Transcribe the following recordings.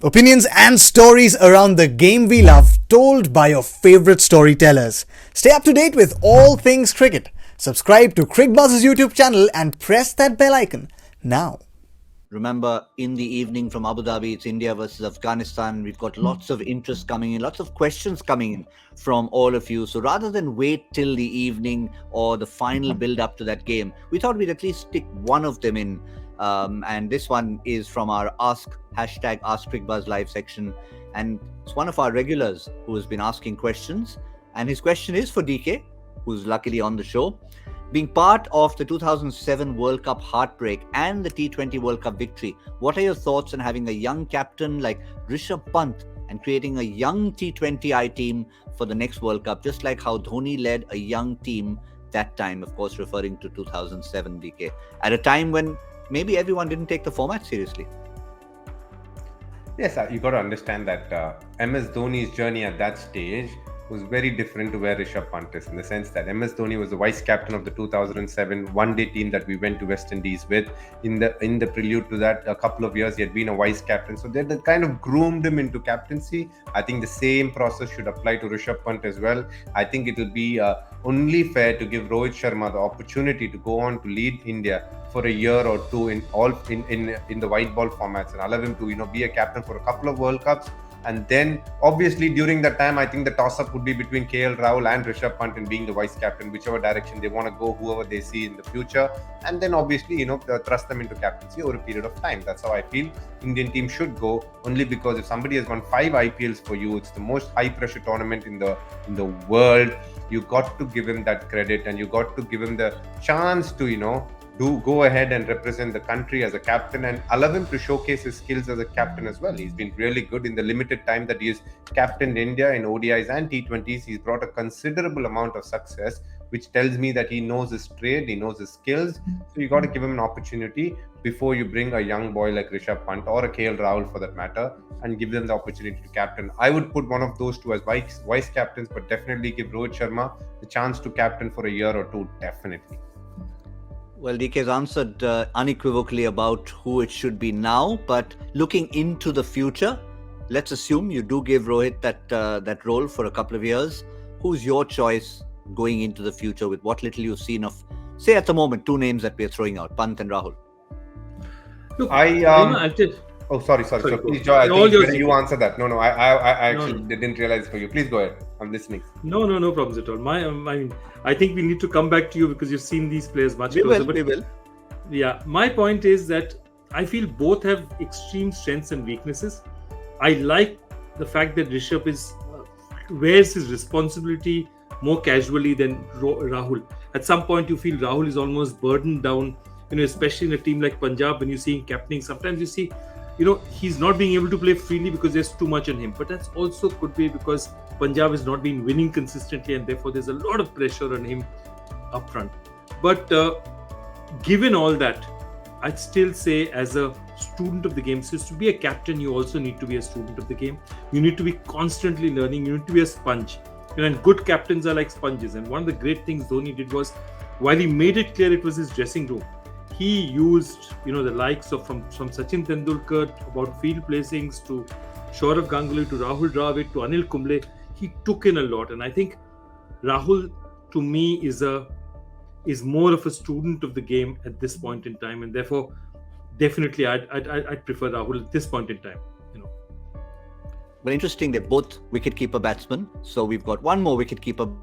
Opinions and stories around the game we love, told by your favorite storytellers. Stay up to date with all things cricket. Subscribe to Crickbuzz's YouTube channel and press that bell icon now. Remember, in the evening from Abu Dhabi, it's India versus Afghanistan. We've got lots of interest coming in, lots of questions coming in from all of you. So rather than wait till the evening or the final build up to that game, we thought we'd at least stick one of them in. And this one is from our Ask Crickbuzz live section. And it's one of our regulars who has been asking questions. And his question is for DK, who's luckily on the show. Being part of the 2007 World Cup heartbreak and the T20 World Cup victory, what are your thoughts on having a young captain like Rishabh Pant and creating a young T20I team for the next World Cup, just like how Dhoni led a young team that time, of course, referring to 2007 DK, at a time when maybe everyone didn't take the format seriously? Yes, you got to understand that MS Dhoni's journey at that stage was very different to where Rishabh Pant is, in the sense that MS Dhoni was the vice captain of the 2007 one-day team that we went to West Indies with. In the prelude to that, a couple of years he had been a vice captain, so they kind of groomed him into captaincy. I think the same process should apply to Rishabh Pant as well. I think it will be only fair to give Rohit Sharma the opportunity to go on to lead India for a year or two in the white ball formats, and allow him to be a captain for a couple of World Cups. And then, obviously, during that time, I think the toss-up would be between KL Rahul and Rishabh Pant in being the vice captain, whichever direction they want to go, whoever they see in the future. And then, obviously, thrust them into captaincy over a period of time. That's how I feel Indian team should go. Only because if somebody has won 5 IPLs for you, it's the most high-pressure tournament in the world. You got to give him that credit, and you got to give him the chance to go ahead and represent the country as a captain, and allow him to showcase his skills as a captain as well. He's been really good in the limited time that he has captained India in ODIs and T20s. He's brought a considerable amount of success, which tells me that he knows his trade, he knows his skills. So you got to give him an opportunity before you bring a young boy like Rishabh Pant or a KL Rahul for that matter, and give them the opportunity to captain. I would put one of those two as vice captains, but definitely give Rohit Sharma the chance to captain for a year or two, definitely. Well, DK has answered unequivocally about who it should be now, but looking into the future, let's assume you do give Rohit that role for a couple of years. Who's your choice going into the future with what little you've seen of, say at the moment, 2 names that we're throwing out, Pant and Rahul? Look, Oh, sorry. So please, Joy, I think you answer that. No, I actually didn't realize for you. Please go ahead. I'm listening. No problems at all. I think we need to come back to you because you've seen these players much closer. We will. Yeah, my point is that I feel both have extreme strengths and weaknesses. I like the fact that Rishabh wears his responsibility more casually than Rahul. At some point, you feel Rahul is almost burdened down, especially in a team like Punjab when you see him captaining. Sometimes you see he's not being able to play freely because there's too much on him. But that's also could be because Punjab has not been winning consistently, and therefore there's a lot of pressure on him up front. But given all that, I'd still say as a student of the game, since to be a captain, you also need to be a student of the game. You need to be constantly learning. You need to be a sponge. And good captains are like sponges. And one of the great things Dhoni did was, while he made it clear it was his dressing room, he used, the likes of from Sachin Tendulkar about field placings to Saurav Ganguly to Rahul Dravid to Anil Kumble. He took in a lot, and I think Rahul, to me, is more of a student of the game at this point in time, and therefore, definitely, I'd prefer Rahul at this point in time. But interesting, they're both wicketkeeper batsmen. So we've got one more wicketkeeper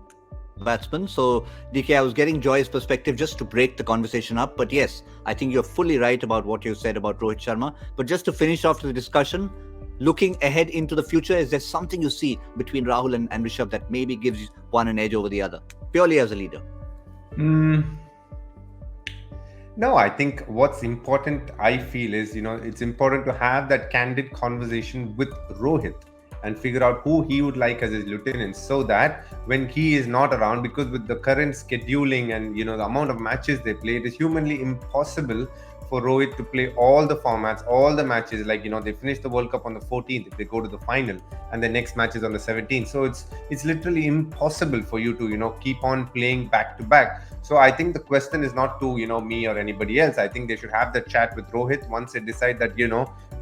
batsman. So DK, I was getting Joy's perspective just to break the conversation up. But yes, I think you're fully right about what you said about Rohit Sharma. But just to finish off the discussion, looking ahead into the future, is there something you see between Rahul and Rishabh that maybe gives one an edge over the other, purely as a leader? No, I think what's important, I feel, is, it's important to have that candid conversation with Rohit and figure out who he would like as his lieutenant, so that when he is not around, because with the current scheduling and the amount of matches they play, it is humanly impossible for Rohit to play all the formats, all the matches. Like, they finish the World Cup on the 14th if they go to the final, and the next match is on the 17th. So it's literally impossible for you to, keep on playing back to back. So I think the question is not to, me or anybody else. I think they should have the chat with Rohit once they decide that,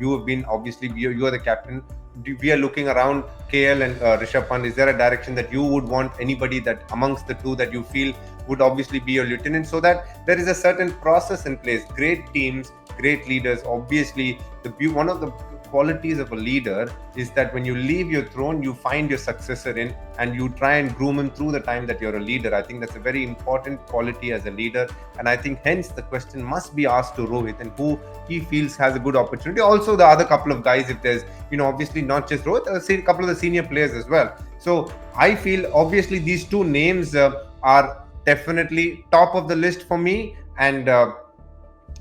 You have been obviously you are the captain. We are looking around KL and Rishabh Pant. Is there a direction that you would want anybody that amongst the two that you feel would obviously be your lieutenant, so that there is a certain process in place? Great teams, great leaders. Obviously, one of the qualities of a leader is that when you leave your throne, you find your successor in, and you try and groom him through the time that you're a leader. I think that's a very important quality as a leader, and I think hence the question must be asked to Rohit and who he feels has a good opportunity. Also, the other couple of guys, if there's, obviously not just Rohit, a couple of the senior players as well. So I feel obviously these two names are definitely top of the list for me. And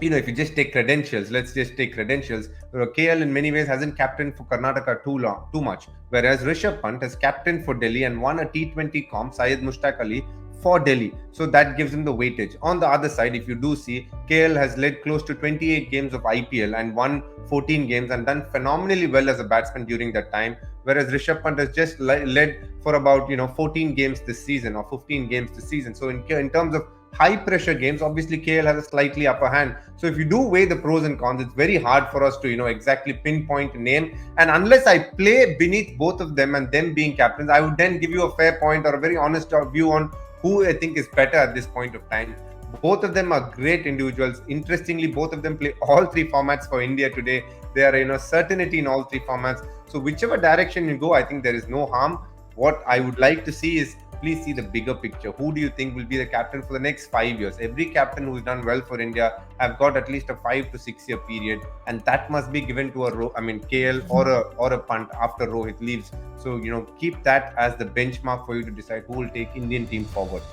if you just take credentials, let's just take credentials. KL in many ways hasn't captained for Karnataka too much, whereas Rishabh Pant has captained for Delhi and won a T20 comp, Syed Mushtaq Ali, for Delhi. So that gives him the weightage. On the other side, if you do see, KL has led close to 28 games of IPL and won 14 games and done phenomenally well as a batsman during that time, whereas Rishabh Pant has just led for about 14 games this season or 15 games this season. So in terms of high pressure games, obviously KL has a slightly upper hand. So if you do weigh the pros and cons, it's very hard for us to exactly pinpoint a name. And unless I play beneath both of them and them being captains, I would then give you a fair point or a very honest view on who I think is better at this point of time. Both of them are great individuals. Interestingly, both of them play all three formats for India today. They are certainty in all three formats. So whichever direction you go, I think there is no harm. What I would like to see is, please see the bigger picture. Who do you think will be the captain for the next 5 years? Every captain who's done well for India have got at least a 5 to 6 year period, and that must be given to KL or a Pant after Rohit leaves. So keep that as the benchmark for you to decide who will take Indian team forward.